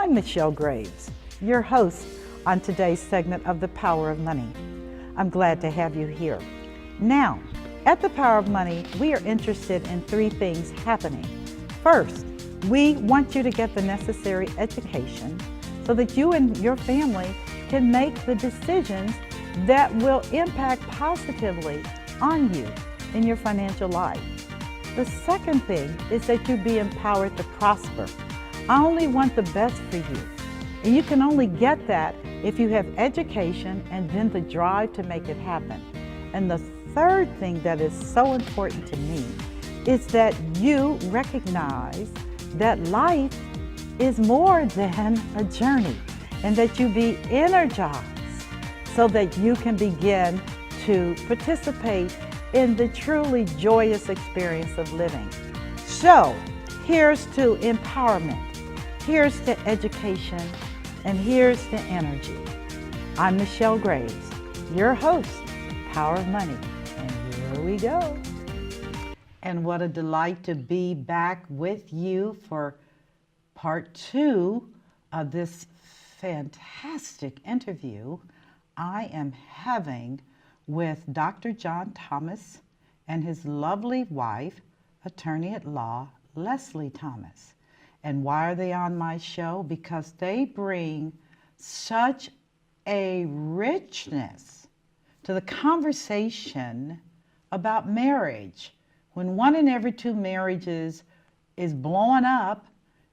I'm Michelle Graves, your host on today's segment of The Power of Money. I'm glad to have you here. Now, at The Power of Money, we are interested in three things happening. First, we want you to get the necessary education so that you and your family can make the decisions that will impact positively on you in your financial life. The second thing is that you be empowered to prosper. I only want the best for you. And you can only get that if you have education and then the drive to make it happen. And the third thing that is so important to me is that you recognize that life is more than a journey and that you be energized so that you can begin to participate in the truly joyous experience of living. So here's to empowerment, here's to education, and here's to energy. I'm Michelle Graves, your host, Power of Money, and here we go. And what a delight to be back with you for part 2 of this fantastic interview I am having with Dr. John Thomas and his lovely wife, attorney at law, Leslie Thomas. And why are they on my show? Because they bring such a richness to the conversation about marriage. When 1 in every 2 marriages is blowing up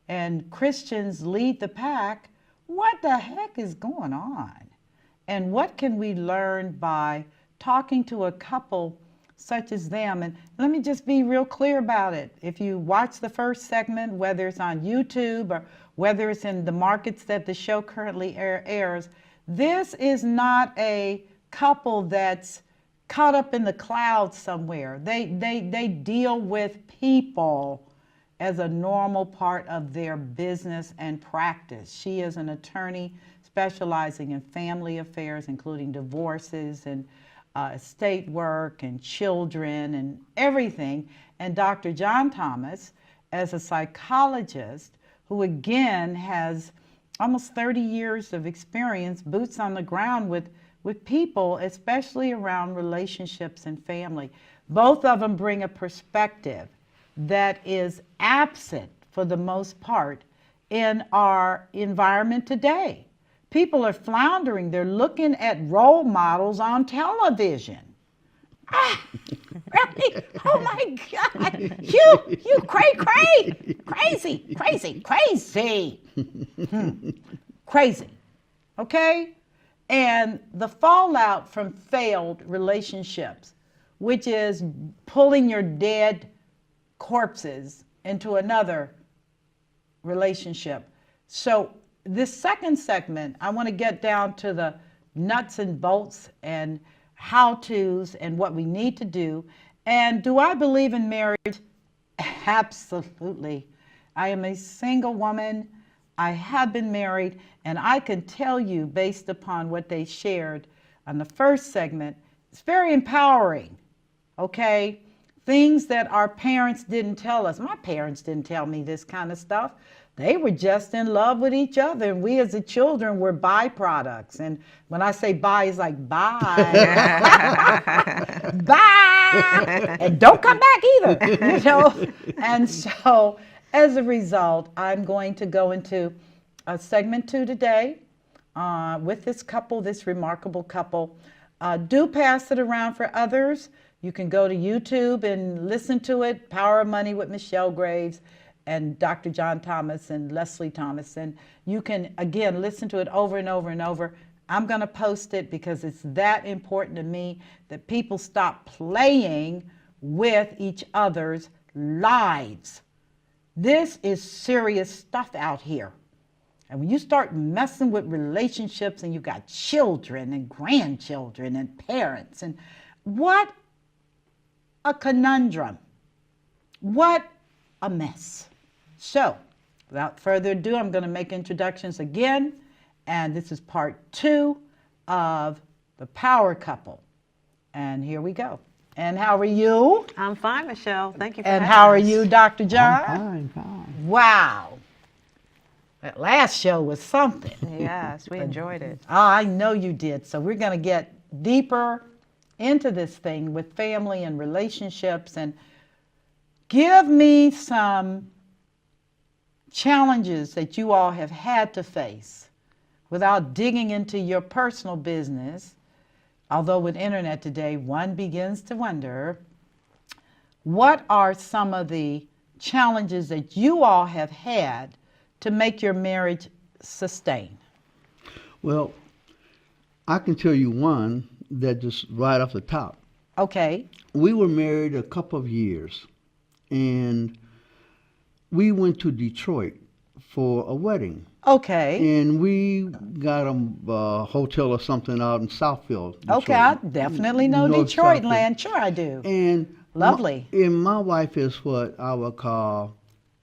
and Christians lead the pack, what the heck is going on? And what can we learn by talking to a couple such as them? And let me just be real clear about it. If you watch the first segment, whether it's on YouTube or whether it's in the markets that the show currently airs, this is not a couple that's caught up in the clouds somewhere. They deal with people as a normal part of their business and practice. She is an attorney specializing in family affairs, including divorces and estate work and children and everything. And Dr. John Thomas, as a psychologist, who again has almost 30 years of experience, boots on the ground with people, especially around relationships and family. Both of them bring a perspective that is absent, for the most part, in our environment today. People are floundering. They're looking at role models on television. Really? Oh my God. You crazy. Crazy. Okay? And the fallout from failed relationships, which is pulling your dead corpses into another relationship. So this second segment, I want to get down to the nuts and bolts and how-tos and what we need to do. And do I believe in marriage? Absolutely. I am a single woman. I have been married, and I can tell you, based upon what they shared on the first segment, it's very empowering, okay? Things that our parents didn't tell us. My parents didn't tell me this kind of stuff. They were just in love with each other, and we as the children were byproducts. And when I say bye, it's like bye. Bye! And don't come back either, you know? And so, as a result, I'm going to go into segment 2 today with this couple, this remarkable couple. Do pass it around for others. You can go to YouTube and listen to it, Power of Money with Michelle Graves and Dr. John Thomas and Leslie Thomas. And you can, again, listen to it over and over and over. I'm going to post it because it's that important to me that people stop playing with each other's lives. This is serious stuff out here. And when you start messing with relationships and you've got children and grandchildren and parents, and what a conundrum. What a mess. So, without further ado, I'm going to make introductions again. And this is part 2 of The Power Couple. And here we go. And how are you? I'm fine, Michelle. Thank you for And having how are us. you, Dr. John? I'm fine. Wow. That last show was something. Yes, we enjoyed it. Oh, I know you did. So we're going to get deeper into this thing with family and relationships, and give me some challenges that you all have had to face without digging into your personal business. Although with internet today, one begins to wonder, what are some of the challenges that you all have had to make your marriage sustain? Well, I can tell you one that just right off the top. Okay. We were married a couple of years, and we went to Detroit for a wedding. Okay. And we got a hotel or something out in Southfield, Detroit. Okay, I definitely know North Detroit Southfield. land. Sure I do. And Lovely. My wife is what I would call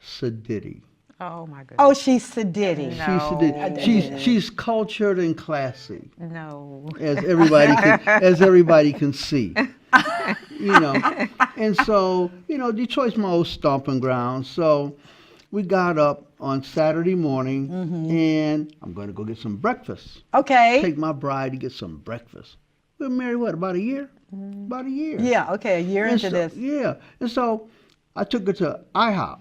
sedity. Oh my goodness. Oh, she's sedity. No. She's sedity. She's cultured and classy, No. as everybody can see. You know, and so Detroit's my old stomping ground. So we got up on Saturday morning, and I'm going to go get some breakfast. Okay. Take my bride to get some breakfast. We were married about a year? About a year. Yeah, okay, a year And into so- this. Yeah, and so I took her to IHOP.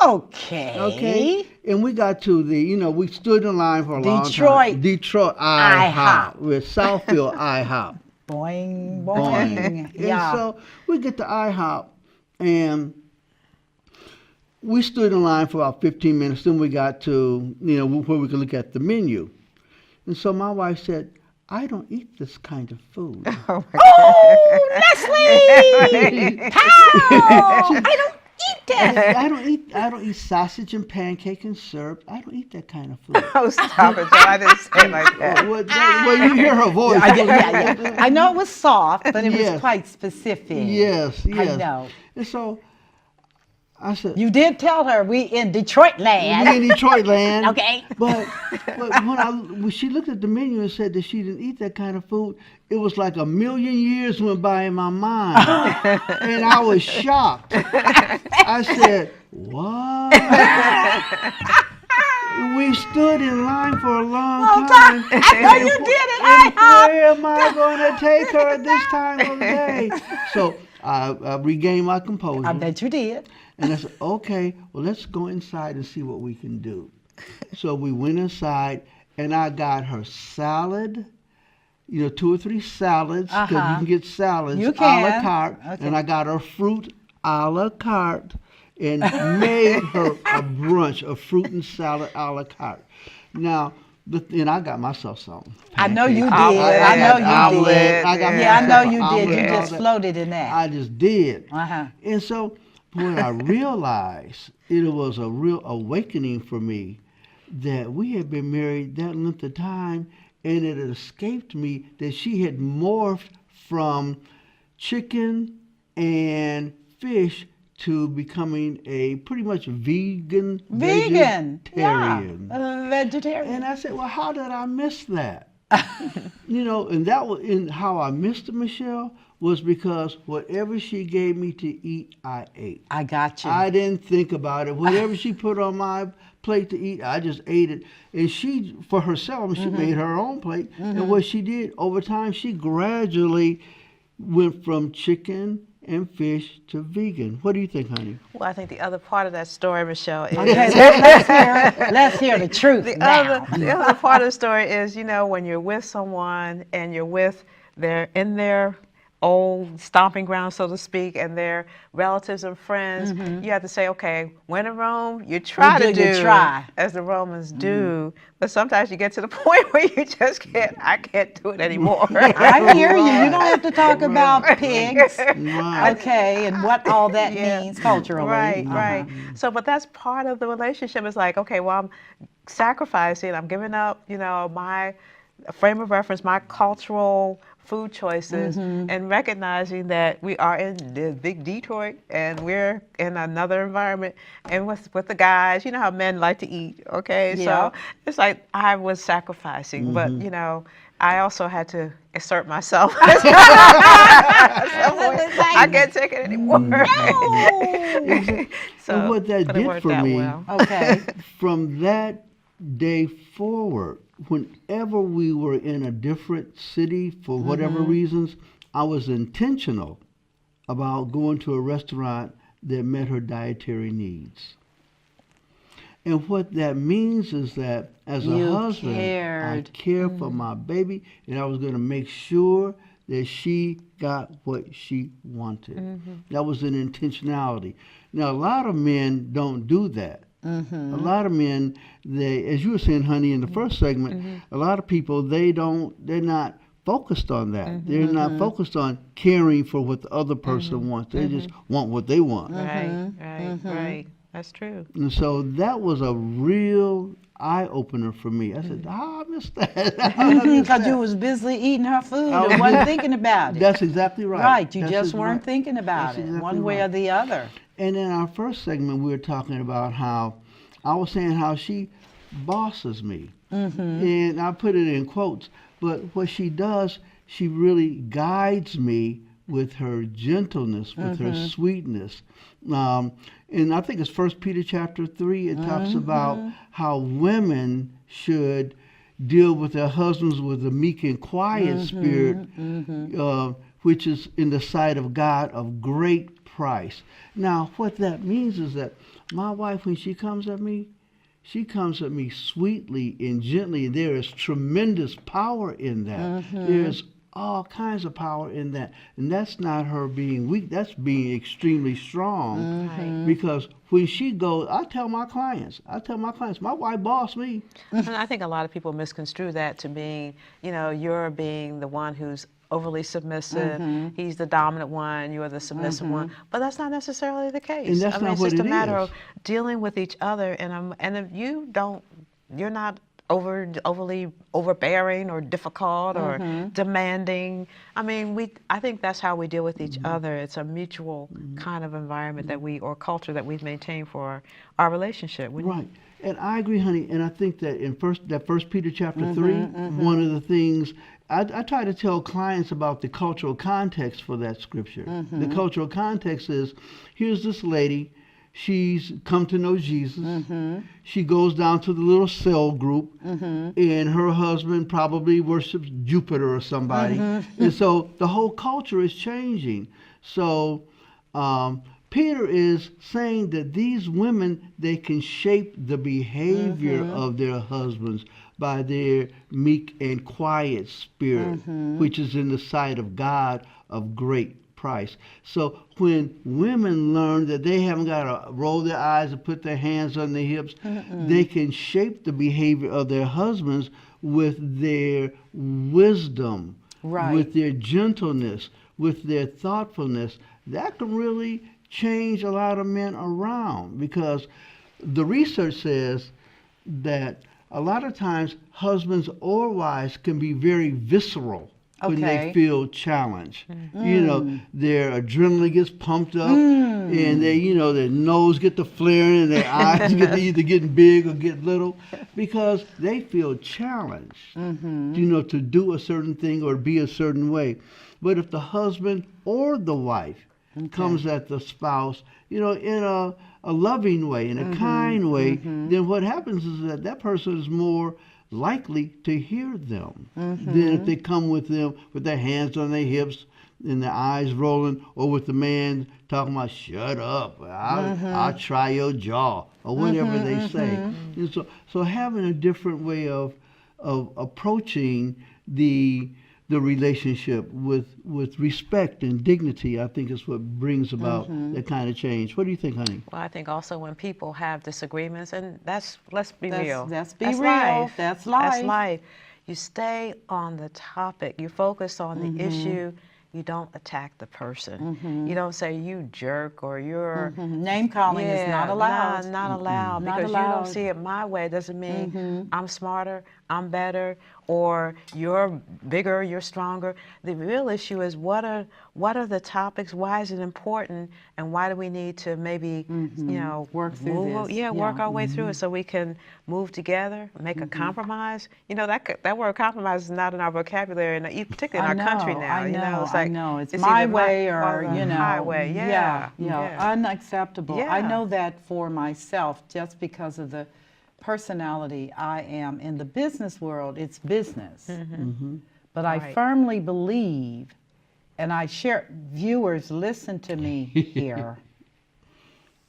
Okay. Okay. And we got to we stood in line for a long Detroit. time. Detroit IHOP. With Southfield IHOP. Boing, Boing. boing. Yeah. And so we get to IHOP, and we stood in line for about 15 minutes. Then we got to, where we could look at the menu. And so my wife said, I don't eat this kind of food. Oh, Leslie! Pow! I don't eat that. I don't eat sausage and pancake and syrup. I don't eat that kind of food. Oh, stop it, Joe. I didn't say it like that. Well, you hear her voice. Yeah. I know it was soft, but it was Yes. quite specific. Yes. I know. And so I said, You did tell her we in Detroit land. we in Detroit land. Okay. But when she looked at the menu and said that she didn't eat that kind of food, it was like a million years went by in my mind. And I was shocked. I said, what? We stood in line for a long time. I know you did it. And where am I going to take her at this time of the day? So I regained my composure. I bet you did. And I said, okay, well, let's go inside and see what we can do. So we went inside, and I got her salad, 2 or 3 salads, because you can get salads You a la can. carte. Okay. And I got her fruit a la carte and made her a brunch of fruit and salad a la carte. Now, and I got myself some. I know you did. Omelet, I know you omelet, did. I got Yeah, I know you myself did. You omelet, all just that. floated in that. I just did. Uh-huh. And so when I realized, it was a real awakening for me that we had been married that length of time, and it had escaped me that she had morphed from chicken and fish to becoming a pretty much vegan. Vegetarian. Vegetarian. And I said, well, how did I miss that? And that was in how I missed it, Michelle, was because whatever she gave me to eat, I ate. I got you. I didn't think about it. Whatever she put on my plate to eat, I just ate it. And she, for herself, she made her own plate. And what she did, over time, she gradually went from chicken and fish to vegan. What do you think, honey? Well, I think the other part of that story, Michelle, is Okay, let's hear the truth the now. other part of the story is, when you're with someone and you're in their old stomping ground, so to speak, and their relatives and friends, you have to say, okay, when in Rome, you try You to do try. as the Romans do. But sometimes you get to the point where you just can't, I can't do it anymore. I hear you. You don't have to talk about pigs, Right. okay, and what all that Yeah. means culturally. Right, right. So, but that's part of the relationship. It's like, okay, well, I'm sacrificing, I'm giving up, my frame of reference, my cultural food choices, and recognizing that we are in the big Detroit and we're in another environment and with the guys, how men like to eat, okay? Yeah. So it's like I was sacrificing, but, I also had to assert myself. I can't take it anymore. And what that but it did worked for out me, well. Okay. from that day forward, whenever we were in a different city for whatever reasons, I was intentional about going to a restaurant that met her dietary needs. And what that means is that as a You husband, I cared. care for my baby, and I was going to make sure that she got what she wanted. That was an intentionality. Now, a lot of men don't do that. A lot of men, they, as you were saying, honey, in the first segment, a lot of people, they're not focused on that. They're not focused on caring for what the other person wants. They just want what they want. Right. That's true. And so that was a real eye opener for me. I said, I missed that. Because you was busy eating her food and wasn't thinking about it. That's exactly right. Right, you That's just exactly weren't right. thinking about That's it, exactly one way right. or the other. And in our first segment, we were talking about how I was saying how she bosses me. And I put it in quotes. But what she does, she really guides me with her gentleness, with her sweetness. And I think it's 1 Peter chapter 3. It talks about how women should deal with their husbands with a meek and quiet spirit, which is in the sight of God of great price. Now, what that means is that my wife, when she comes at me sweetly and gently. There is tremendous power in that. There's all kinds of power in that. And that's not her being weak, that's being extremely strong. Because when she goes, I tell my clients, my wife bossed me. And I think a lot of people misconstrue that to mean, you're being the one who's overly submissive. He's the dominant one, you're the submissive one. But that's not necessarily the case. And that's I mean, not it's what just a it matter is. of dealing with each other. And if you're not overly overbearing or difficult or demanding. I mean, I think that's how we deal with each other. It's a mutual kind of environment that or culture that we've maintained for our relationship. Right. And I agree, honey. And I think that in First Peter chapter 3, one of the things I try to tell clients about the cultural context for that scripture. The cultural context is, here's this lady. She's come to know Jesus. She goes down to the little cell group, and her husband probably worships Jupiter or somebody. And so the whole culture is changing. So Peter is saying that these women, they can shape the behavior of their husbands by their meek and quiet spirit, which is in the sight of God of great price. So when women learn that they haven't got to roll their eyes and put their hands on their hips, they can shape the behavior of their husbands with their wisdom, with their gentleness, with their thoughtfulness. That can really change a lot of men around, because the research says that a lot of times husbands or wives can be very visceral when they feel challenged. You know, their adrenaline gets pumped up, and they, their nose get to flaring, and their eyes get to either getting big or get little, because they feel challenged, to do a certain thing or be a certain way. But if the husband or the wife comes at the spouse, in a loving way, in a kind way, then what happens is that person is more likely to hear them than if they come with them with their hands on their hips and their eyes rolling, or with the man talking about, shut up, I'll try your jaw, or whatever they say. And so having a different way of approaching the relationship with respect and dignity, I think, is what brings about that kind of change. What do you think, honey? Well, I think also when people have disagreements, and let's be real. That's real. Life. That's life. That's life. You stay on the topic. You focus on the issue. You don't attack the person. You don't say, you jerk, or you're... Name calling is not allowed. Not allowed. Not Because allowed. you don't see it my way. It doesn't mean I'm smarter, I'm better, or you're bigger, you're stronger. The real issue is, what are the topics? Why is it important? And why do we need to maybe, work through this? work our way through it so we can move together, make a compromise. That word compromise is not in our vocabulary, and particularly in our country now. I know. It's my either way or highway. Unacceptable. Yeah. I know that for myself, just because of the personality I am in the business world, it's business. But I Right. firmly believe, and I share, viewers, listen to me here.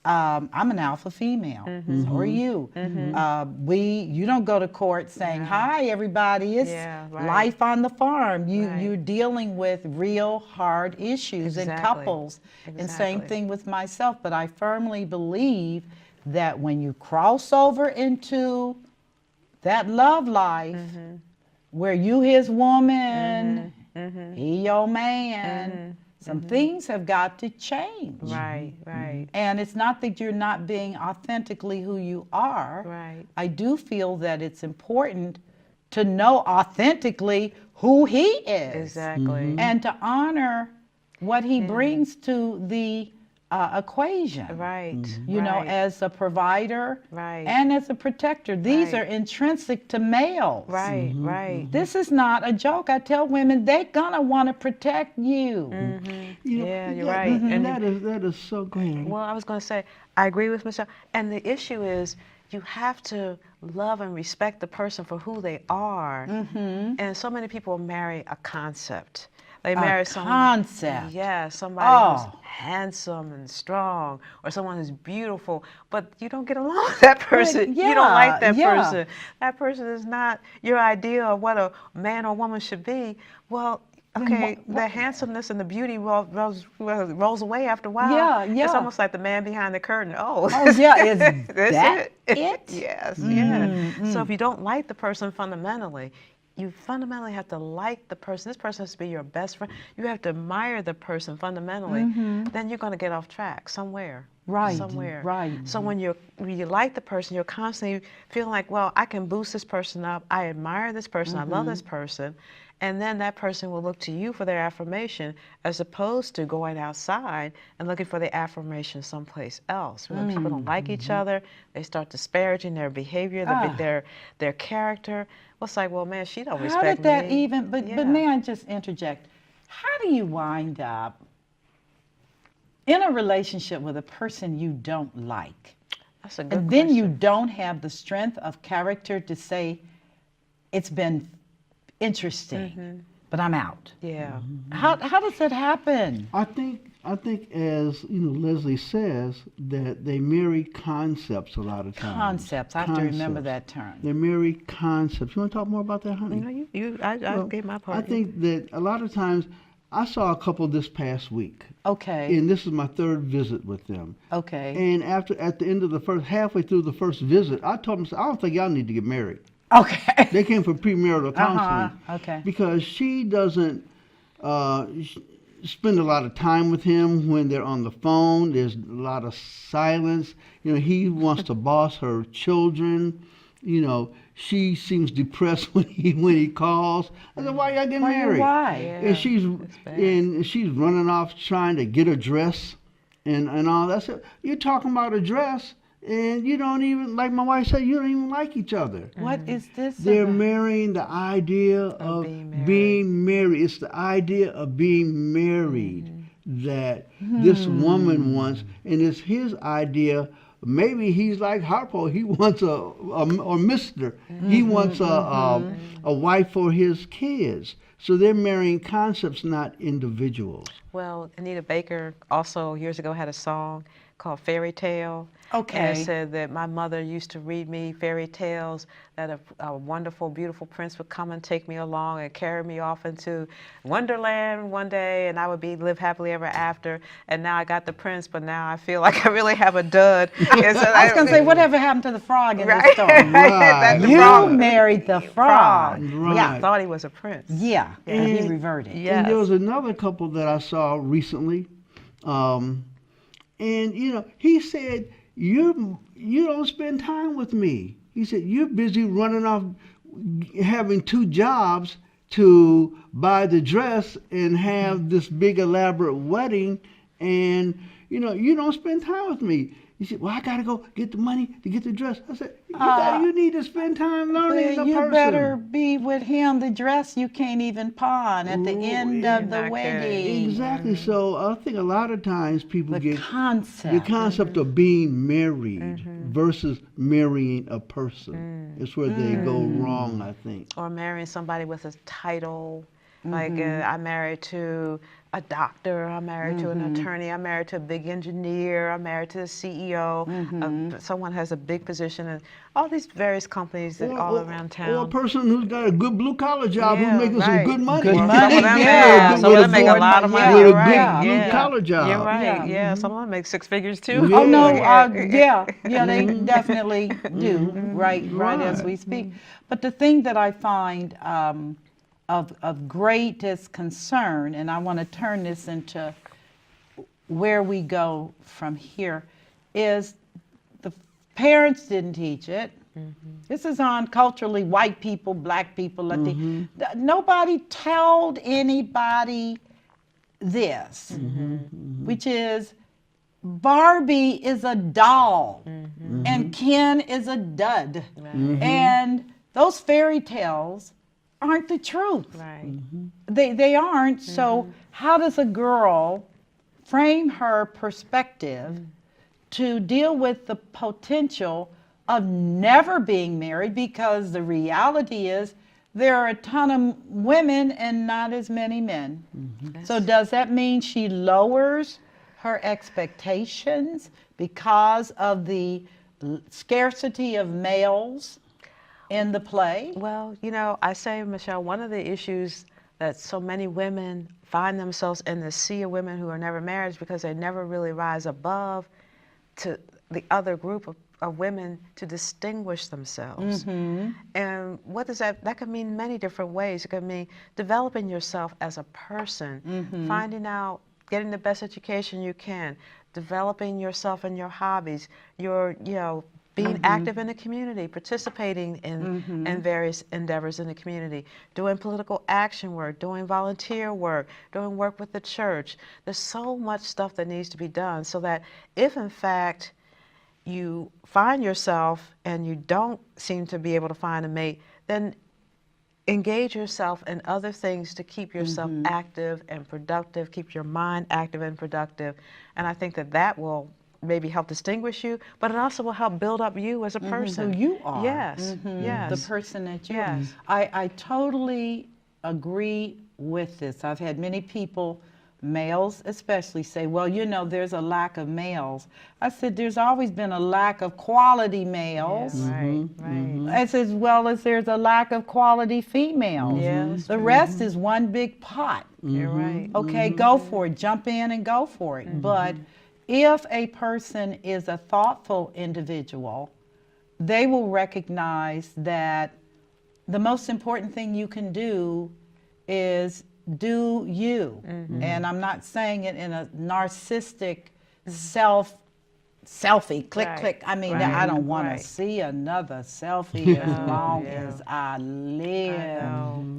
I'm an alpha female, so are you. You don't go to court saying, "Hi, everybody, it's Yeah, right. life on the farm." Right. You're dealing with real hard issues in Exactly. couples, and same Exactly. thing with myself. But I firmly believe that when you cross over into that love life, where you his woman, he your man, some things have got to change. Right, right, And it's not that you're not being authentically who you are. right. I do feel that it's important to know authentically who he is Exactly. and to honor what he brings to the equation. Right. You know, right. as a provider Right. and as a protector. These Right. are intrinsic to males. Right, right. This is not a joke. I tell women they're gonna want to protect you. You know, Yeah, you're that- right. that- And- that is so great. Well, I was going to say, I agree with Michelle. And the issue is, you have to love and respect the person for who they are. And so many people marry a concept. They marry someone. Concept. Yeah, somebody Oh. who's handsome and strong, or someone who's beautiful, but you don't get along with that person. You don't like that yeah. person. That person is not your idea of what a man or woman should be. Well, okay, the handsomeness and the beauty rolls away after a while. Yeah, It's yeah. almost like the man behind the curtain. Oh, Oh, yeah, is that's that it? it? Yes, yeah. So if you don't like the person fundamentally, you fundamentally have to like the person. This person has to be your best friend. You have to admire the person fundamentally. Then you're going to get off track somewhere. Right, Somewhere. right. So when you like the person, you're constantly feeling like, well, I can boost this person up. I admire this person. I love this person. And then that person will look to you for their affirmation, as opposed to going outside and looking for the affirmation someplace else. When people don't like each other, they start disparaging their behavior, their character. Well, it's like, well, man, she don't How respect did that me. even, but Yeah. may I just interject? How do you wind up in a relationship with a person you don't like? That's a good And then you question. don't have the strength of character to say, it's been interesting, but I'm out. Yeah. How does that happen? I think as you know, Leslie says that they marry concepts a lot of times. Concepts. I have to remember Concepts. that term. They marry concepts. You want to talk more about that, honey? You know, I Well, gave my part. I think that a lot of times, I saw a couple this past week, Okay. and this is my third visit with them. Okay. And at the end of halfway through the first visit, I told them, I don't think y'all need to get married. Okay. They came for premarital counseling. Okay. Because she doesn't spend a lot of time with him when they're on the phone. There's a lot of silence. You know, he wants to boss her children. You know, she seems depressed when he calls. I said, "Why y'all getting married?" Why? Yeah, And she's it's bad. running off trying to get a dress and all that. So you're talking about a dress, and you don't even, like my wife said, you don't even like each other. What is this? They're about? marrying the idea of being being married. It's the idea of being married that this woman wants, and it's his idea. Maybe he's like Harpo. He wants or Mister. He wants a wife for his kids. So they're marrying concepts, not individuals. Well, Anita Baker also years ago had a song called Fairy Tale. Okay. And it said that my mother used to read me fairy tales, that a wonderful, beautiful prince would come and take me along and carry me off into Wonderland one day, and I would live happily ever after. And now I got the prince, but now I feel like I really have a dud. And so I was going to say, whatever happened to the frog in the Right. story? That's the You frog. married the frog. Right. Yeah, I thought he was a prince. Yeah, and he And- reverted. Yeah. And there Yes. was another couple that I saw recently, and you know, he said, "You don't spend time with me." He said, "You're busy running off, having 2 jobs to buy the dress and have this big elaborate wedding, and you don't spend time with me. He said, well, I got to go get the money to get the dress. I said, you need to spend time learning the You person. better be with him. The dress you can't even pawn at the end of the not wedding. Exactly. So I think a lot of times people The get concept. the concept of being married versus marrying a person. It's where they go wrong, I think. Or marrying somebody with a title. Like I'm married to a doctor, I'm married to an attorney, I'm married to a big engineer, I'm married to the CEO. Someone has a big position in all these various companies that all around town. Or a person who's got a good blue collar job Yeah, who's making some right. good money. Good Well, money, some of them, yeah. some of them make a With lot of money. with You're a right. good blue collar job. You're right. Yeah. Yeah, some of them make six figures too. Yeah. Oh no, Yeah. they definitely do. Right as we speak. But the thing that I find of greatest concern, and I want to turn this into where we go from here, is the parents didn't teach it. This is on culturally white people, black people, Latino. Nobody told anybody this, which is Barbie is a doll and Ken is a dud. And those fairy tales aren't the truth. Right. They aren't. So how does a girl frame her perspective to deal with the potential of never being married? Because the reality is there are a ton of women and not as many men. So does that mean she lowers her expectations because of the scarcity of males in the play? Well, I say, Michelle, one of the issues that so many women find themselves in the sea of women who are never married is because they never really rise above to the other group of women to distinguish themselves. And what does that could mean many different ways. It could mean developing yourself as a person, finding out, getting the best education you can, developing yourself and your hobbies, being active in the community, participating in various endeavors in the community, doing political action work, doing volunteer work, doing work with the church. There's so much stuff that needs to be done so that if in fact you find yourself and you don't seem to be able to find a mate, then engage yourself in other things to keep yourself active and productive, keep your mind active and productive. And I think that will maybe help distinguish you, but it also will help build up you as a person. Who you are. Yes, yes. The person that you Yes. are. I totally agree with this. I've had many people, males especially, say, well, there's a lack of males. I said, there's always been a lack of quality males. Right. As well as there's a lack of quality females. Yes. The rest is one big pot. You're right. Okay, go for it. Jump in and go for it. But if a person is a thoughtful individual, they will recognize that the most important thing you can do is do you. And I'm not saying it in a narcissistic selfie, click, Right. click. I mean, Right. I don't want Right. to see another selfie as long yeah. as I live.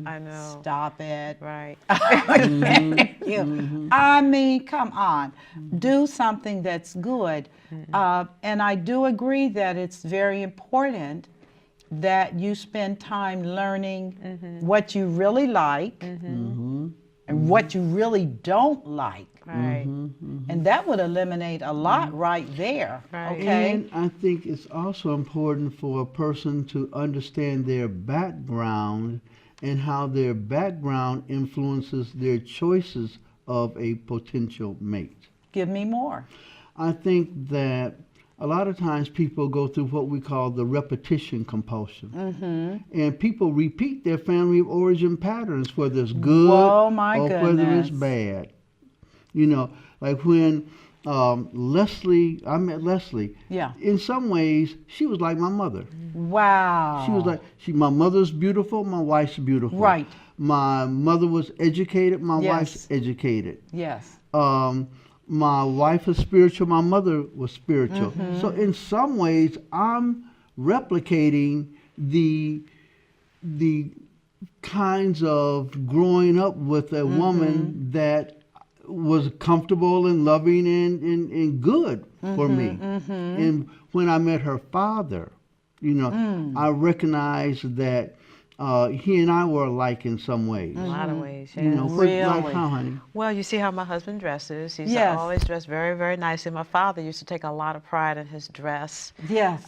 I know. Stop it. Right. I mean, come on. Do something that's good. And I do agree that it's very important that you spend time learning what you really like and what you really don't like. Right. And that would eliminate a lot right there. Right. Okay? And I think it's also important for a person to understand their background and how their background influences their choices of a potential mate. Give me more. I think that a lot of times people go through what we call the repetition compulsion. And people repeat their family of origin patterns, whether it's good Whoa, my or whether it's goodness. bad. Like when I met Leslie. Yeah. In some ways, she was like my mother. Wow. She was like, my mother's beautiful, my wife's beautiful. Right. My mother was educated, my Yes. wife's educated. Yes. My wife is spiritual, my mother was spiritual. So in some ways, I'm replicating the kinds of growing up with a woman that was comfortable and loving and good for me. And when I met her father, you know, I recognized that he and I were alike in some ways. A lot of ways, You know, yes. like Really? how, honey? Well, you see how my husband dresses. He's Yes. always dressed very, very nicely. My father used to take a lot of pride in his dress. Yes.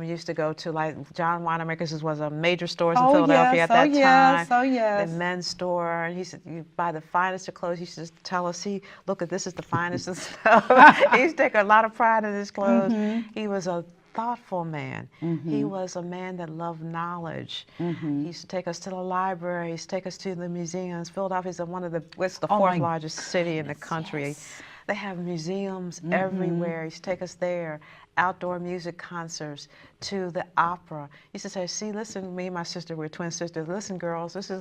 Used to go to like John Wanamaker's was a major stores in Oh, Philadelphia yes. at that Oh, yes. time. Oh, yes. The men's store. And he said, you buy the finest of clothes. He used to tell us, see, look at this is the finest of stuff. He used to take a lot of pride in his clothes. He was a thoughtful man. He was a man that loved knowledge. He used to take us to the libraries, take us to the museums. Philadelphia's one of the, what's the Oh, fourth my largest city in the country. They have museums everywhere. He used to take us there. Outdoor music concerts, to the opera. He used to say, see, listen, me and my sister, we're twin sisters. Listen, girls, this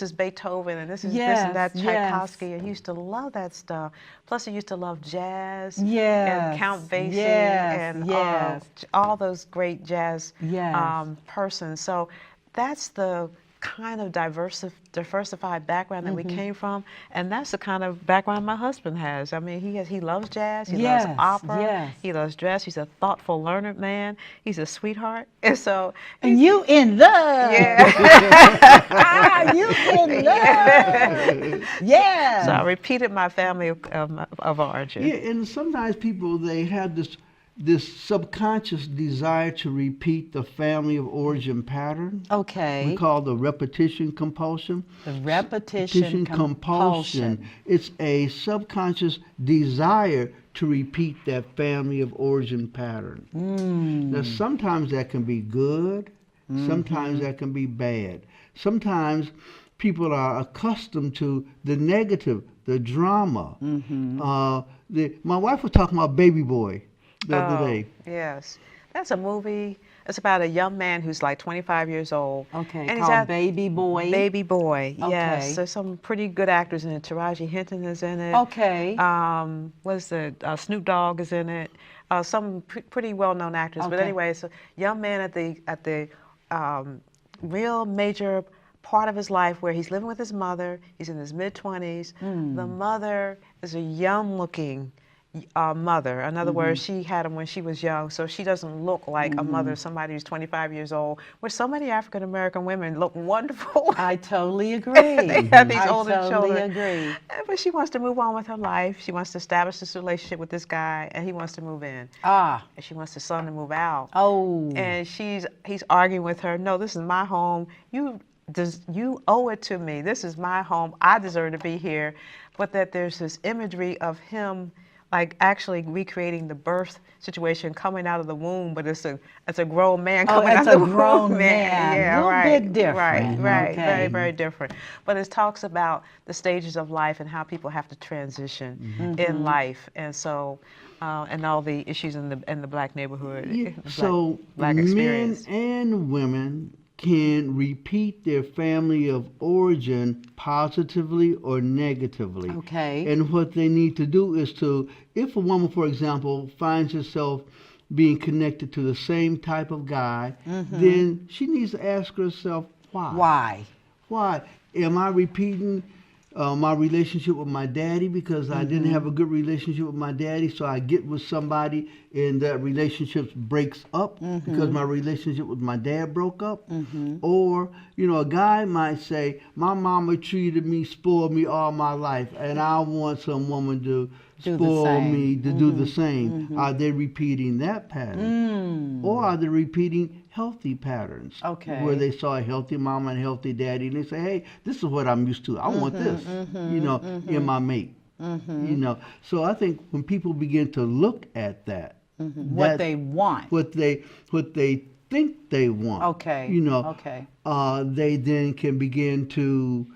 is Beethoven, and this is this and that Yes, yes. Tchaikovsky. And he used to love that stuff. Plus, he used to love jazz Yes, and Count Basie yes, and yes. all those great jazz Yes. persons. So that's the kind of diversified background that we came from, and that's the kind of background my husband has. I mean, he loves jazz, he Yes, loves opera, yes. he loves dress. He's a thoughtful, learned man. He's a sweetheart, and so And you in love. yeah. You in love. Yeah. So I repeated my family of origin. Yeah, and sometimes people, they have this subconscious desire to repeat the family of origin pattern. Okay. We call the repetition compulsion. The repetition compulsion. It's a subconscious desire to repeat that family of origin pattern. Now, sometimes that can be good, sometimes that can be bad. Sometimes people are accustomed to the negative, the drama. My wife was talking about Baby Boy the other day. Yes. That's a movie. It's about a young man who's like 25 years old. Okay. And he's Called at Baby Boy. Baby Boy. Okay. Yes. There's some pretty good actors in it. Taraji Henson is in it. Okay. Snoop Dogg is in it. Some pretty well-known actors. But Okay. anyway, it's a young man at the real major part of his life where he's living with his mother. He's in his mid-20s. The mother is a young-looking mother. In other words, she had him when she was young, so she doesn't look like a mother, somebody who's 25 years old, where so many African American women look wonderful. I totally agree. They have these I older totally children. agree. But she wants to move on with her life. She wants to establish this relationship with this guy, and he wants to move in. Ah. And she wants the son to move out. Oh. And he's arguing with her, no, this is my home. You owe it to me. This is my home. I deserve to be here. But that there's this imagery of him like actually recreating the birth situation coming out of the womb, but it's a grown man coming out of the womb. It's a grown man. Yeah, a little right. bit different. Right. Okay. Very, very different. But it talks about the stages of life and how people have to transition in life, and so and all the issues in the black neighborhood. Yeah, the so black men experience. and women can repeat their family of origin positively or negatively. Okay. And what they need to do is to, if a woman, for example, finds herself being connected to the same type of guy, then she needs to ask herself, why? Why? Why? Am I repeating my relationship with my daddy because I didn't have a good relationship with my daddy, so I get with somebody and that relationship breaks up because my relationship with my dad broke up? Or, a guy might say, my mama treated me, spoiled me all my life, and I want some woman to Do the spoil same. me to do the same. Are they repeating that pattern? Or are they repeating healthy patterns? Okay. Where they saw a healthy mama and a healthy daddy, and they say, hey, this is what I'm used to. I want this, in my mate. So I think when people begin to look at that, What they want. what they think they want, Okay. Okay. they then can begin to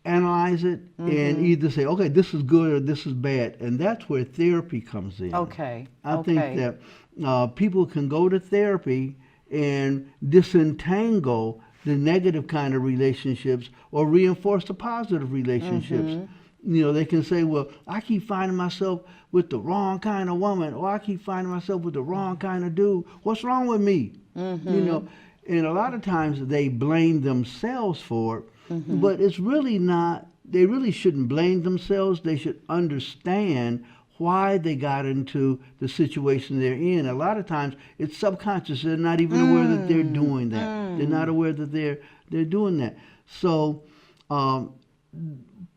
analyze it and either say, okay, this is good or this is bad, and that's where therapy comes in. Okay. I Okay. think that people can go to therapy and disentangle the negative kind of relationships or reinforce the positive relationships. They can say, well, I keep finding myself with the wrong kind of woman, or I keep finding myself with the wrong kind of dude. What's wrong with me? And a lot of times they blame themselves for it, but it's really not they really shouldn't blame themselves. They should understand why they got into the situation they're in. A lot of times it's subconscious. They're not even aware that they're doing that. They're not aware that they're doing that. So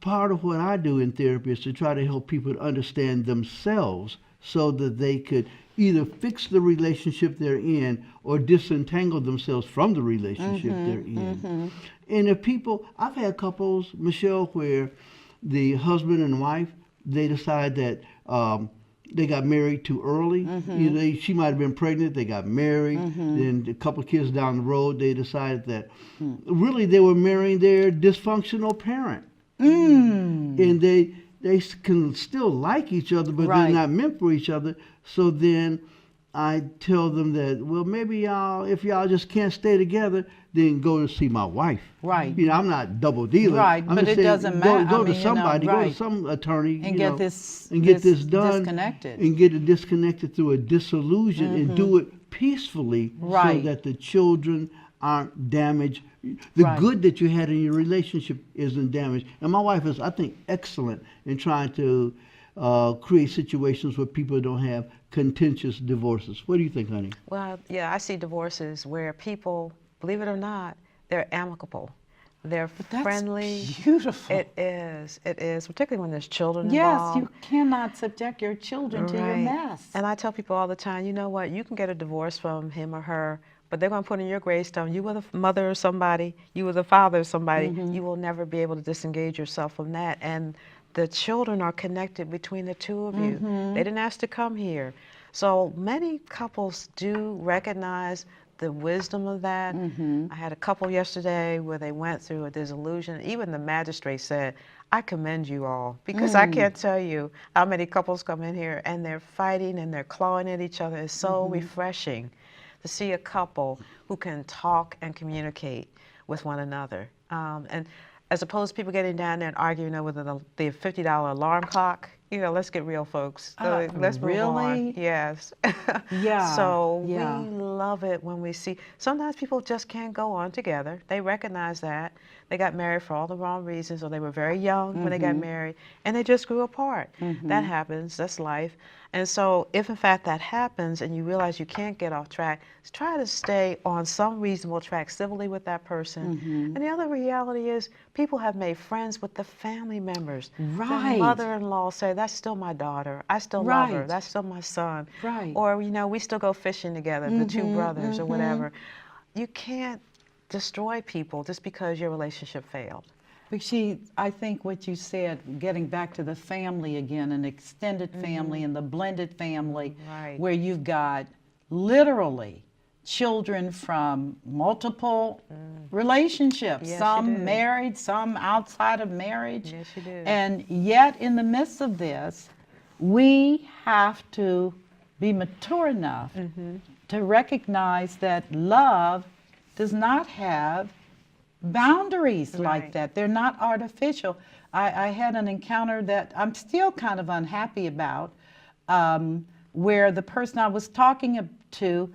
part of what I do in therapy is to try to help people to understand themselves so that they could either fix the relationship they're in or disentangle themselves from the relationship they're in. And if people, I've had couples, Michelle, where the husband and wife, they decide that they got married too early. You know, she might have been pregnant, they got married, then a couple of kids down the road, they decided that really they were marrying their dysfunctional parent. And they can still like each other, but they're not meant for each other. So then I tell them that, well, maybe if y'all just can't stay together, then go to see my wife. Right. You know, I'm not double dealing. Right, I'm but just it saying, doesn't matter. Go I to mean, somebody, you know, go to right. some attorney, And you get know, this and get this done, disconnected. and get it disconnected through a dissolution, and do it peacefully, so Right. that the children aren't damaged. The Right. good that you had in your relationship isn't damaged. And my wife is, I think, excellent in trying to create situations where people don't have contentious divorces. What do you think, honey? Well, yeah, I see divorces where people, believe it or not, they're amicable. They're That's friendly. beautiful. It is, particularly when there's children Yes, involved. you cannot subject your children to your Right. mess. And I tell people all the time, you know what, you can get a divorce from him or her, but they're going to put in your gravestone, you were the mother of somebody, you were the father of somebody, you will never be able to disengage yourself from that. And the children are connected between the two of you. They didn't ask to come here. So many couples do recognize the wisdom of that. I had a couple yesterday where they went through a dissolution. Even the magistrate said, I commend you all, because I can't tell you how many couples come in here and they're fighting and they're clawing at each other. It's so refreshing to see a couple who can talk and communicate with one another. And as opposed to people getting down there and arguing over the $50 alarm clock, you know, let's get real, folks. Let's move on. really? Yes. Yeah, So yeah. we love it when we see, sometimes people just can't go on together. They recognize that. They got married for all the wrong reasons, or they were very young when they got married, and they just grew apart. That happens, that's life. And so if in fact that happens and you realize you can't get off track, try to stay on some reasonable track civilly with that person. And the other reality is people have made friends with the family members. Right. The mother-in-law say, that's still my daughter. I still love her. Right. That's still my son. Right. Or, you know, we still go fishing together, the two brothers or whatever. You can't destroy people just because your relationship failed. But I think what you said, getting back to the family again, an extended family and the blended family, Right. where you've got literally children from multiple relationships, Yes, you some do. married, some outside of marriage. Yes, you do. And yet, in the midst of this, we have to be mature enough to recognize that love does not have boundaries like Right. that. They're not artificial. I had an encounter that I'm still kind of unhappy about, where the person I was talking to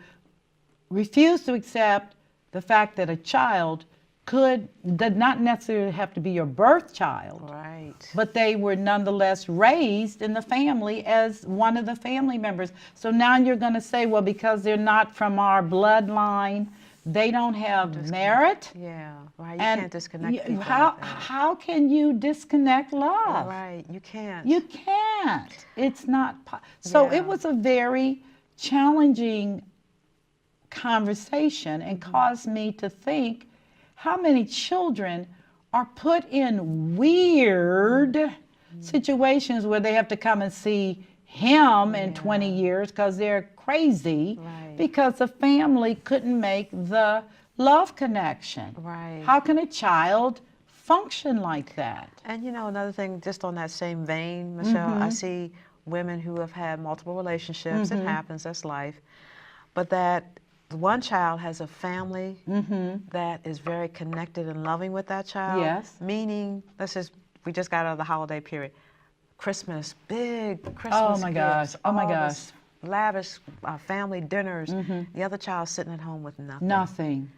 refused to accept the fact that a child did not necessarily have to be your birth child, Right. but they were nonetheless raised in the family as one of the family members. So now you're going to say, well, because they're not from our bloodline, they don't have merit? Yeah, right. You And can't disconnect people like how that. how can you disconnect love? Right, you can't. You can't. It's not. So Yeah. it was a very challenging conversation and caused me to think how many children are put in weird situations where they have to come and see him in 20 years because they're crazy Right. because the family couldn't make the love connection. Right. How can a child function like that? And you know, another thing, just on that same vein, Michelle, I see women who have had multiple relationships. It happens, that's life. But that one child has a family that is very connected and loving with that child. Yes. Meaning, we just got out of the holiday period. Christmas, big Christmas my gifts, gosh. Oh my all gosh. this lavish family dinners. The other child sitting at home with nothing. Nothing.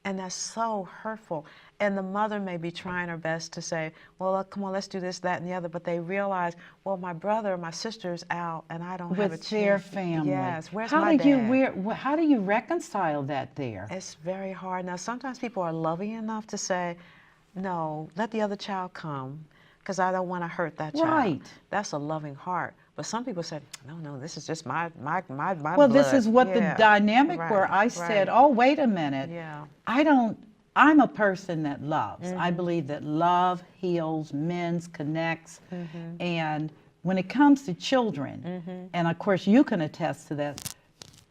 And that's so hurtful. And the mother may be trying her best to say, well, come on, let's do this, that, and the other. But they realize, well, my brother or my sister's out and I don't have a With chance. their family. Yes, where's how my do dad? how do you reconcile that there? It's very hard. Now, sometimes people are loving enough to say, no, let the other child come because I don't want to hurt that child. Right. That's a loving heart. But some people say, no, this is just my Well, this blood. is what the Yeah. dynamic Right, where I said, right. oh, wait a minute. Yeah. I'm a person that loves. Mm-hmm. I believe that love heals, mends, connects. Mm-hmm. And when it comes to children, and of course you can attest to that,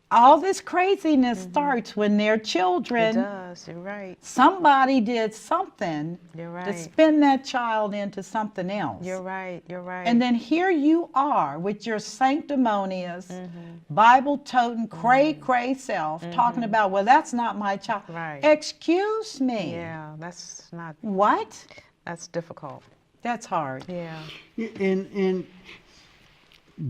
all this craziness starts when they're It children. does. You're right. Somebody did something You're to right. spin that child into something else. You're right. You're right. And then here you are with your sanctimonious, Mm-hmm. Bible-toting, cray self talking about, well, that's not my child. Right. Excuse me. Yeah, that's not. What? That's difficult. That's hard. Yeah. And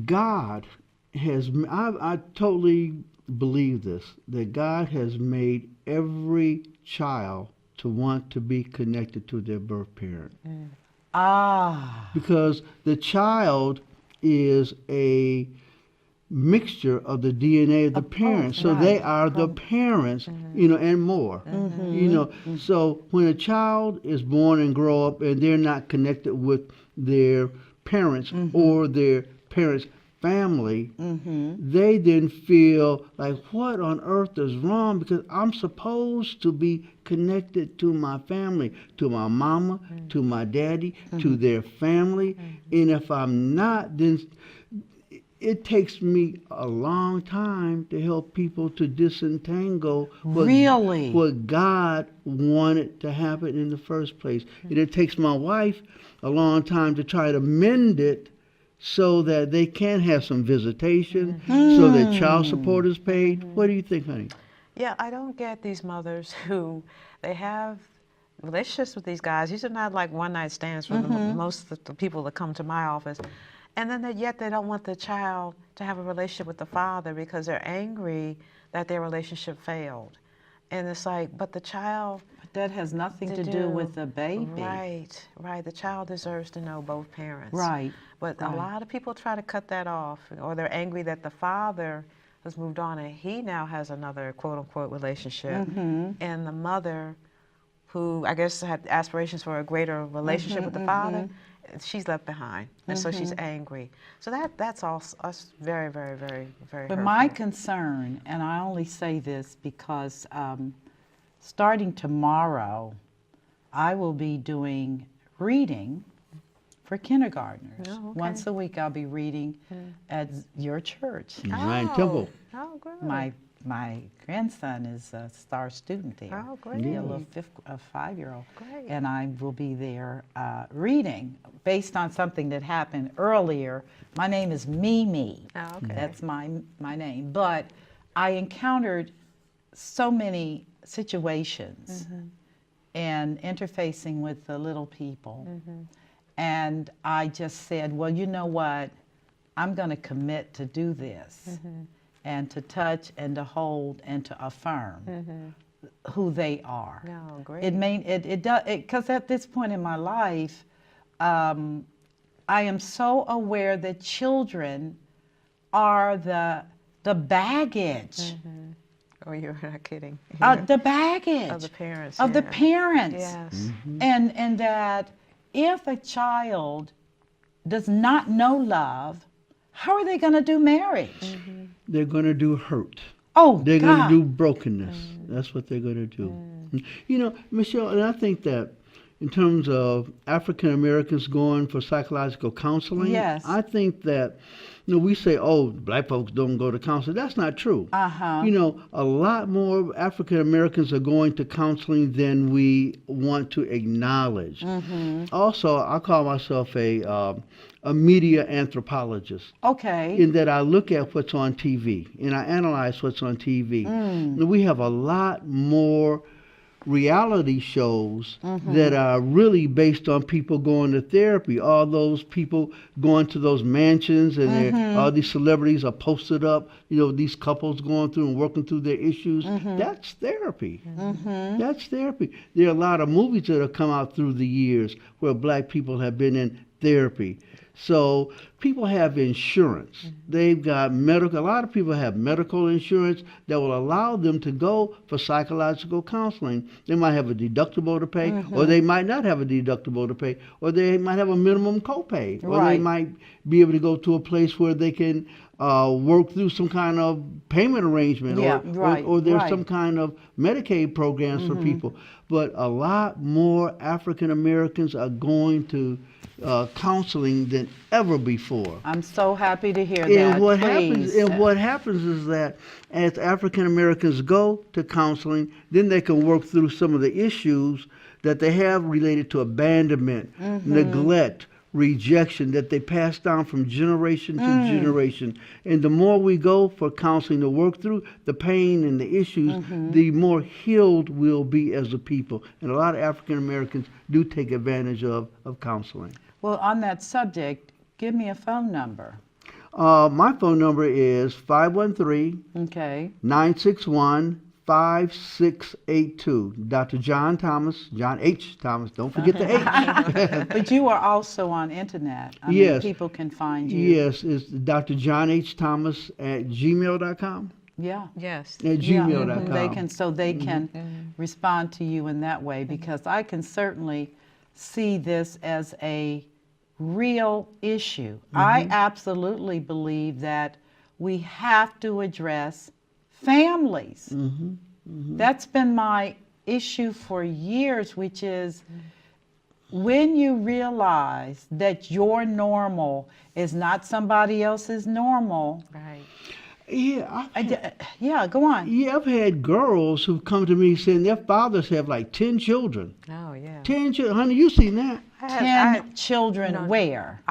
God has, I totally believe this, that God has made every child to want to be connected to their birth parent. Ah. Because the child is a mixture of the DNA of the parents. So they are the parents, and more. So when a child is born and grow up and they're not connected with their parents or their parents' family, they then feel like, what on earth is wrong? Because I'm supposed to be connected to my family, to my mama, to my daddy, to their family. And if I'm not, then it takes me a long time to help people to disentangle what God wanted to happen in the first place. And it takes my wife a long time to try to mend it so that they can have some visitation, so that child support is paid. What do you think, honey? Yeah, I don't get these mothers who they have relationships with these guys. These are not like one night stands for most of the people that come to my office. And then yet they don't want the child to have a relationship with the father because they're angry that their relationship failed. And it's like, but the child. But that has nothing to do with the baby. Right. The child deserves to know both parents. Right. But a lot of people try to cut that off, or they're angry that the father has moved on and he now has another quote unquote relationship. And the mother, who I guess had aspirations for a greater relationship with the father, she's left behind. And so she's angry. So that's all us very, very, very, very But hurtful. my concern, and I only say this because starting tomorrow, I will be doing reading for kindergartners. Oh, okay. Once a week, I'll be reading at your church. Ryan Temple. Oh, good. My grandson is a star student there. Oh, great. He's a little 5-year-old. Great. And I will be there reading based on something that happened earlier. My name is Mimi. Oh, okay. That's my name. But I encountered so many situations and interfacing with the little people. And I just said, well, you know what? I'm going to commit to do this and to touch and to hold and to affirm who they are. No, great. It does, because at this point in my life, I am so aware that children are the baggage. Oh, you're not kidding. The baggage Of the parents. of the yeah. parents. Yes. And that if a child does not know love, how are they going to do marriage? They're going to do hurt. Oh, They're God. going to do brokenness. That's what they're going to do. You know, Michelle, and I think that in terms of African Americans going for psychological counseling, Yes. I think that, we say, oh, black folks don't go to counseling. That's not true. A lot more African Americans are going to counseling than we want to acknowledge. Also, I call myself a media anthropologist. Okay. In that I look at what's on TV and I analyze what's on TV. And we have a lot more reality shows that are really based on people going to therapy. All those people going to those mansions, and all these celebrities are posted up. You know, these couples going through and working through their issues. That's therapy. That's therapy. There are a lot of movies that have come out through the years where black people have been in therapy. So people have insurance. They've got medical. A lot of people have medical insurance that will allow them to go for psychological counseling. They might have a deductible to pay, or they might not have a deductible to pay, or they might have a minimum copay, or they might be able to go to a place where they can work through some kind of payment arrangement, or there's some kind of Medicaid programs for people. But a lot more African Americans are going to counseling than ever before. I'm so happy to hear And that. what Please. what happens is that as African Americans go to counseling, then they can work through some of the issues that they have related to abandonment, neglect, rejection that they pass down from generation to generation. And the more we go for counseling to work through the pain and the issues, the more healed we'll be as a people. And a lot of African Americans do take advantage of counseling. Well, on that subject, give me a phone number. My phone number is 513 Okay. 961 5682. Dr. John Thomas, John H. Thomas, don't forget the H. But you are also on internet. I mean, Yes. people can find you. Yes, it's Dr. John H. Thomas at gmail.com. Yeah. Yes. At gmail.com. They can respond to you in that way, because I can certainly see this as a real issue. I absolutely believe that we have to address families. That's been my issue for years, which is when you realize that your normal is not somebody else's normal. Right. Yeah, Yeah, go on. I've had girls who've come to me saying their fathers have like 10 children. Oh, yeah. 10 children. Honey, you seen that? 10 children where?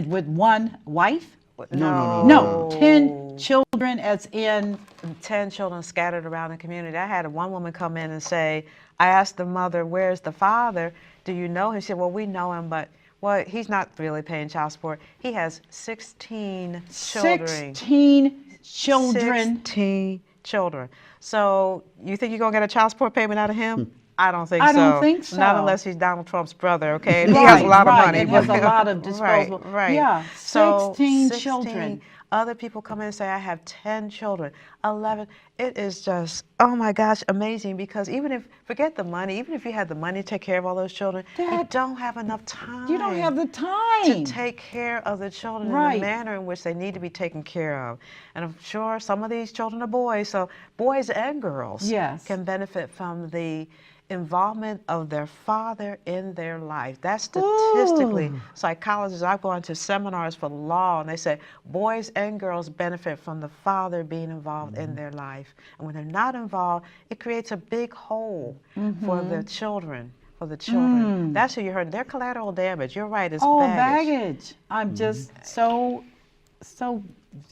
With one wife? No. No, 10 children as in 10 children scattered around the community. I had one woman come in and say, I asked the mother, where's the father? Do you know him? She said, well, we know him, but well, he's not really paying child support. He has 16 children. 16 children. 16 children. So you think you're going to get a child support payment out of him? I don't think so. I don't think so. Not unless he's Donald Trump's brother, okay? And he Right, has a lot of right, money. and has a lot of disposable. Right. Yeah, So 16 children. Other people come in and say, I have 10 children, 11. It is just, oh my gosh, amazing, because even if, forget the money, even if you had the money to take care of all those children, you don't have enough time. You don't have the time to take care of the children in the manner in which they need to be taken care of. And I'm sure some of these children are boys, so boys and girls can benefit from the involvement of their father in their life. That's statistically, psychologists, I've gone to seminars for law, and they say boys and girls benefit from the father being involved in their life. And when they're not involved, it creates a big hole for the children. That's who you heard. Their collateral damage. You're right. It's baggage. I'm just so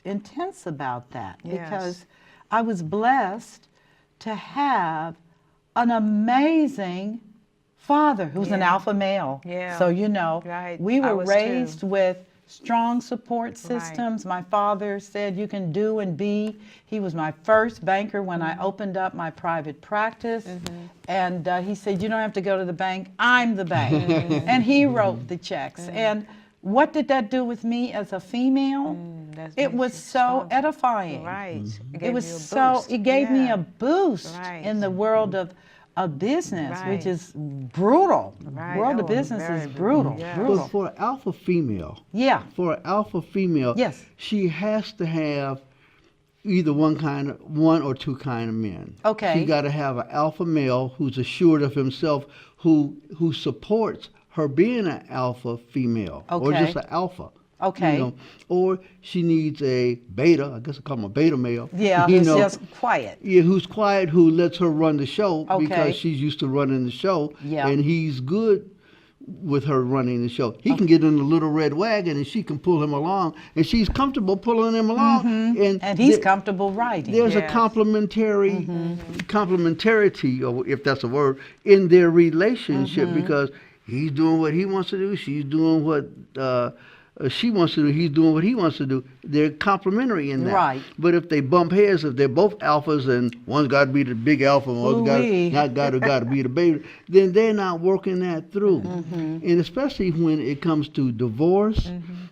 intense about that, because I was blessed to have an amazing father who's an alpha male. So, you know, we were raised with strong support systems. My father said you can do and be. He was my first banker when I opened up my private practice. And he said, you don't have to go to the bank, I'm the bank. And he wrote the checks. And what did that do with me as a female? It was so edifying. It was so, it gave me a boost in the world of business, which is brutal. World of business is brutal. But for an alpha female, she has to have either one or two kind of men. She got to have an alpha male who's assured of himself, who supports her being an alpha female, or just an alpha. You know, or she needs a beta, I guess I call him a beta male. Who's just quiet. Who's quiet, who lets her run the show because she's used to running the show. And he's good with her running the show. He can get in the little red wagon and she can pull him along, and she's comfortable pulling him along. And he's comfortable riding. There's a Yes. complementarity, or if that's a word, in their relationship because he's doing what he wants to do, she's doing what she wants to do, he's doing what he wants to do. They're complementary in that. Right. But if they bump heads, if they're both alphas and one's got to be the big alpha and one's Ooh-wee. got to be the baby, then they're not working that through. And especially when it comes to divorce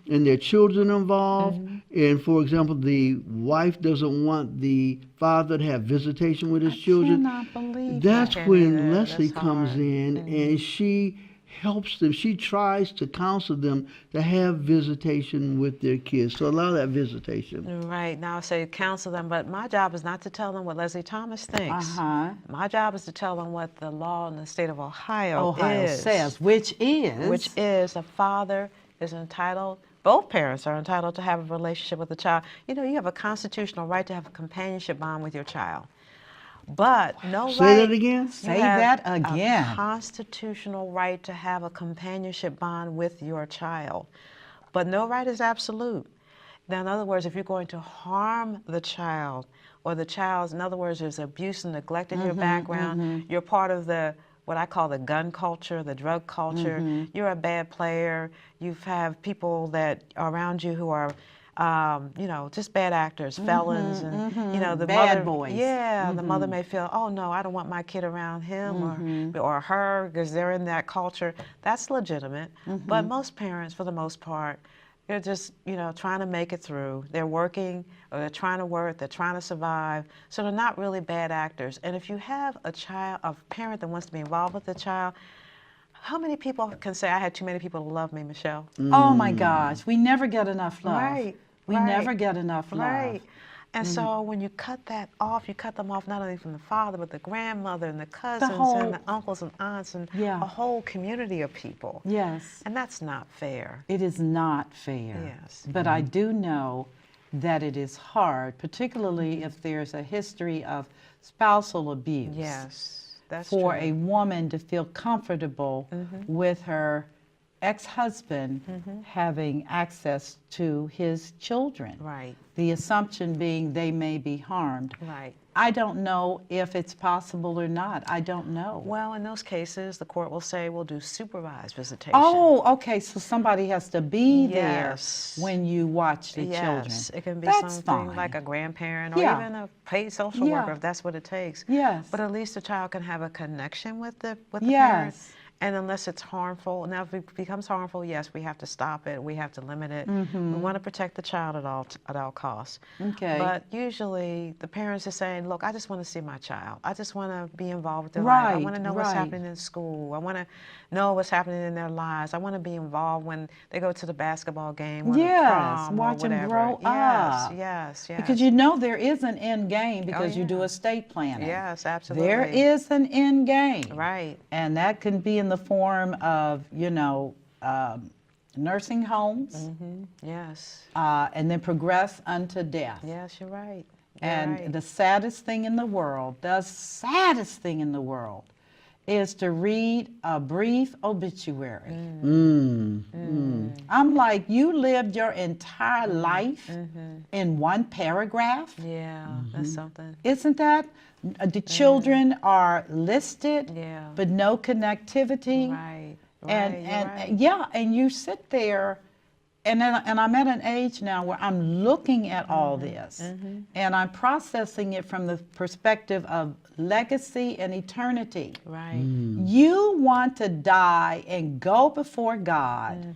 and their children involved. And for example, the wife doesn't want the father to have visitation with his children. Cannot believe That's Can't when do that. Leslie That's comes hard. in and she helps them. She tries to counsel them to have visitation with their kids, to allow that visitation. Right. Now I say counsel them, but my job is not to tell them what Leslie Thomas thinks. My job is to tell them what the law in the state of Ohio is. says, which is a father is entitled, both parents are entitled to have a relationship with the child. You know, you have a constitutional right to have a companionship bond with your child. But no right. Say that again? you Say have that again. A constitutional right to have a companionship bond with your child. But no right is absolute. Now, in other words, if you're going to harm the child, or the child's, in other words, there's abuse and neglect in your background, you're part of the what I call the gun culture, the drug culture. You're a bad player. You have people that are around you who are, you know, just bad actors, felons, and you know the Bad mother. boys. Yeah, the mother may feel, oh no, I don't want my kid around him or her because they're in that culture. That's legitimate. But most parents, for the most part, they're just, you know, trying to make it through. They're working, or they're trying to work, they're trying to survive. So they're not really bad actors. And if you have a child, a parent that wants to be involved with the child, how many people can say, I had too many people to love me, Michelle? Oh my gosh, we never get enough love. Right, We right, never get enough love. Right. And so when you cut that off, you cut them off not only from the father, but the grandmother and the cousins whole- and the uncles and aunts and Yeah. a whole community of people. Yes. And that's not fair. It is not fair. Yes. But I do know that it is hard, particularly if there's a history of spousal abuse. Yes, that's For true. a woman to feel comfortable with her ex-husband having access to his children. Right, The assumption being they may be harmed. right. I don't know if it's possible or not. I don't know. Well, in those cases, the court will say we'll do supervised visitation. Oh, okay. So somebody has to be there Yes. when you watch the children. Yes, it can be That's something fine. like a grandparent or Yeah. even a paid social Yeah. worker if that's what it takes. Yes. But at least the child can have a connection with the parent. Yes. And unless it's harmful, now if it becomes harmful, yes, we have to stop it. We have to limit it. We want to protect the child at all costs. Okay. But usually the parents are saying, look, I just want to see my child. I just want to be involved with their life. I Right, want to know what's right. happening in school. I want to know what's happening in their lives. I want to be involved when they go to the basketball game or Yes, the prom watch or 'em whatever. grow yes, up. Yes, yes. Because you know there is an end game because you do yeah. estate planning. Yes, absolutely. There is an end game. Right. And that can be in the form of, you know, nursing homes Yes. and then progress unto death. Yes, you're right. You're And right. the saddest thing in the world, is to read a brief obituary. I'm like, you lived your entire life in one paragraph? Yeah, that's something. Isn't that? The children are listed, Yeah. but no connectivity. Right. And, right, and you're right. yeah, and you sit there, and I'm at an age now where I'm looking at all this, and I'm processing it from the perspective of legacy and eternity. Right. You want to die and go before God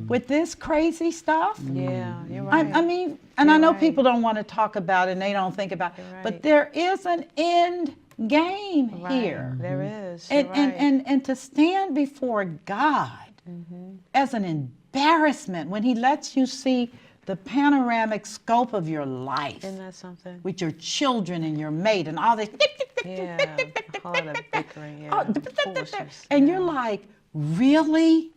with this crazy stuff? Yeah, you're right. I mean, and I You're know right. people don't want to talk about it and they don't think about it, You're but right. there is an end game Right. here. There is. And, you're and, right. and to stand before God as an embarrassment when He lets you see the panoramic scope of your life Isn't that something? with your children and your mate and all this. Yeah. All the bickering. Yeah. Foolishness. And yeah. you're like, really?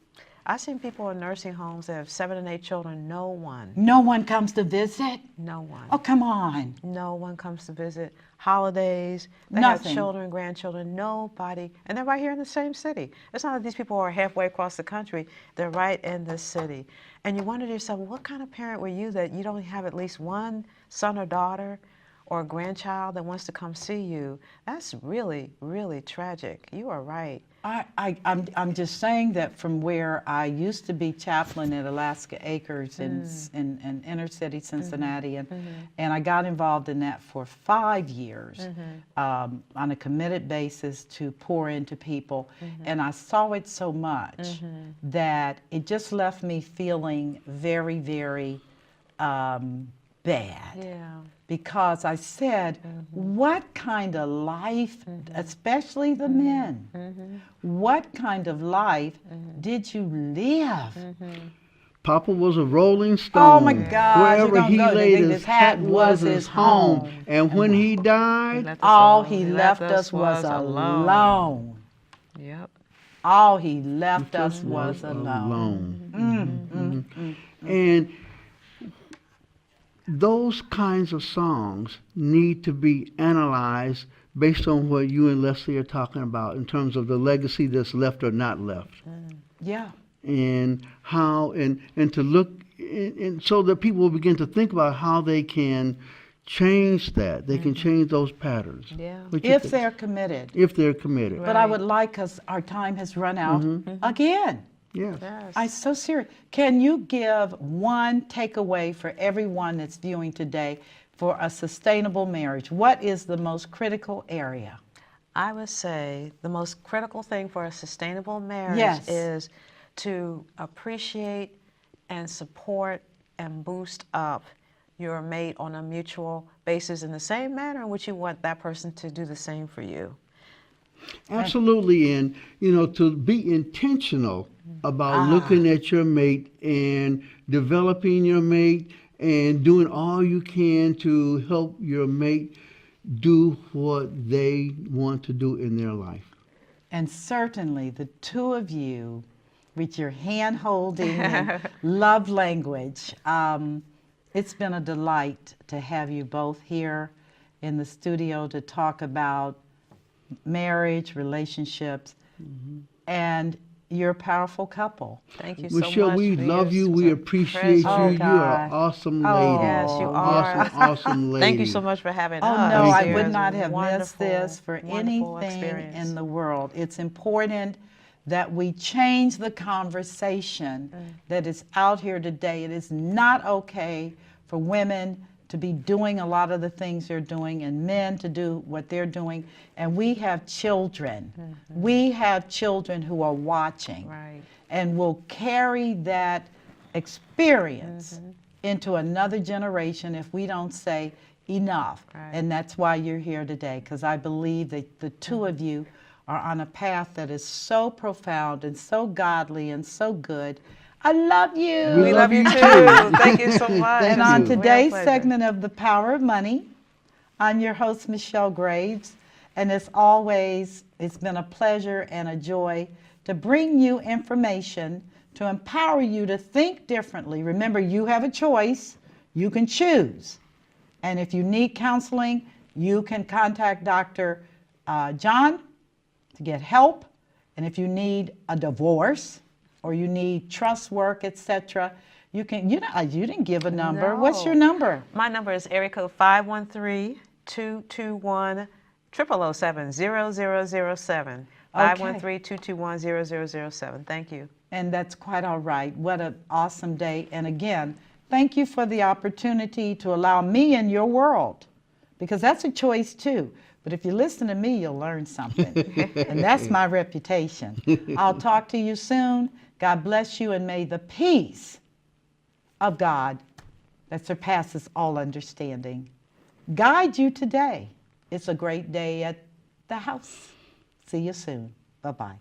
I've seen people in nursing homes that have 7 and 8 children. No one, No one comes to visit? no one. Oh, come on. No one comes to visit. Holidays, they Nothing. have children, grandchildren, nobody. And they're right here in the same city. It's not that these people are halfway across the country. They're right in this city. And you wonder to yourself, what kind of parent were you that you don't have at least one son or daughter or a grandchild that wants to come see you? That's really, really tragic. You are right. I'm just saying that from where I used to be chaplain at Alaska Acres in inner city Cincinnati, and I got involved in that for 5 years on a committed basis to pour into people, and I saw it so much that it just left me feeling very, very bad. Yeah. Because I said, what kind of life, especially the men, what kind of life did you live? Papa was a rolling stone. Oh my God! Wherever he laid his hat was his home. And when he died, All he left us was alone. Yep. All he left us was alone. And those kinds of songs need to be analyzed based on what you and Leslie are talking about in terms of the legacy that's left or not left. Yeah. And how, and to look, and so that people will begin to think about how they can change that. They can change those patterns. Yeah. What you If think? they're committed. If they're committed. But I would like, because our time has run out again. Yes. Yes. I'm so serious. Can you give one takeaway for everyone that's viewing today for a sustainable marriage? What is the most critical area? I would say the most critical thing for a sustainable marriage Yes. is to appreciate and support and boost up your mate on a mutual basis in the same manner in which you want that person to do the same for you. Absolutely. And, to be intentional about looking at your mate and developing your mate and doing all you can to help your mate do what they want to do in their life. And certainly the two of you, with your hand holding and love language, it's been a delight to have you both here in the studio to talk about marriage, relationships, and you're a powerful couple. Thank you so Michelle, much. we for love your you. We appreciate presence. you. You are an awesome lady. Yes, you are. Awesome lady. Thank you so much for having Oh us. no, I here. would It's not a have missed this for wonderful anything experience. in the world. It's important that we change the conversation that is out here today. It is not okay for women to be doing a lot of the things they're doing and men to do what they're doing. And we have children. We have children who are watching Right. and will carry that experience into another generation if we don't say enough. Right. And that's why you're here today, because I believe that the two of you are on a path that is so profound and so godly and so good. I love you. We love you too. Thank you so much. And Thank on you. today's Real pleasure. segment of The Power of Money, I'm your host, Michelle Graves. And as always, it's been a pleasure and a joy to bring you information to empower you to think differently. Remember, you have a choice. You can choose. And if you need counseling, you can contact Dr. John to get help. And if you need a divorce or you need trust work, etc., you can. You didn't give a number. What's your No. number? My number is area code 513-221-0007. 513-221-0007. Thank you. And that's quite all right. What an awesome day. And again, thank you for the opportunity to allow me in your world, because that's a choice too. But if you listen to me, you'll learn something. And that's my reputation. I'll talk to you soon. God bless you, and may the peace of God that surpasses all understanding guide you today. It's a great day at the house. See you soon. Bye-bye.